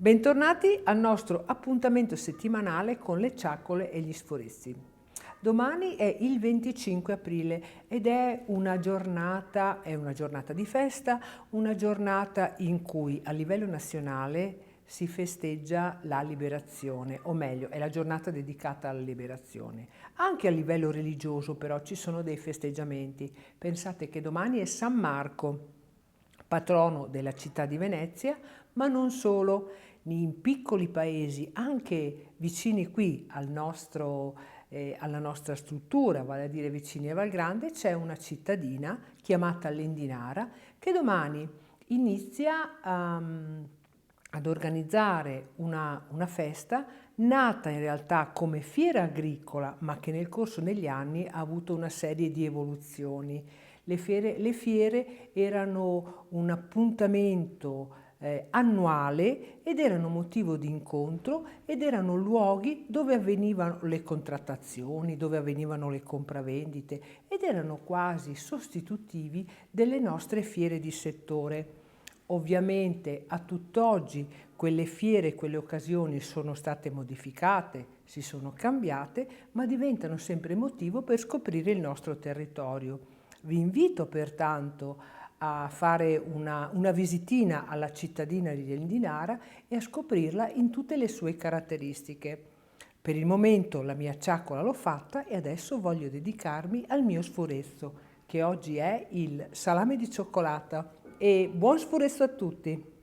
Bentornati al nostro appuntamento settimanale con le ciacole e gli sforzi. Domani è il 25 aprile ed è una giornata di festa, una giornata in cui a livello nazionale si festeggia la liberazione, o meglio, è la giornata dedicata alla liberazione. Anche a livello religioso però ci sono dei festeggiamenti. Pensate che domani è San Marco, patrono della città di Venezia, ma non solo. In piccoli paesi, anche vicini qui alla nostra struttura, vale a dire vicini a Valgrande, c'è una cittadina chiamata Lendinara che domani inizia ad organizzare una festa nata in realtà come fiera agricola, ma che nel corso degli anni ha avuto una serie di evoluzioni. Le fiere erano un appuntamento annuale ed erano motivo di incontro ed erano luoghi dove avvenivano le contrattazioni, dove avvenivano le compravendite ed erano quasi sostitutivi delle nostre fiere di settore. Ovviamente a tutt'oggi quelle fiere, quelle occasioni sono state modificate, si sono cambiate, ma diventano sempre motivo per scoprire il nostro territorio. Vi invito pertanto a fare una visitina alla cittadina di Lendinara e a scoprirla in tutte le sue caratteristiche. Per il momento la mia ciaccola l'ho fatta e adesso voglio dedicarmi al mio sforezzo, che oggi è il salame di cioccolata. E buon sforezzo a tutti!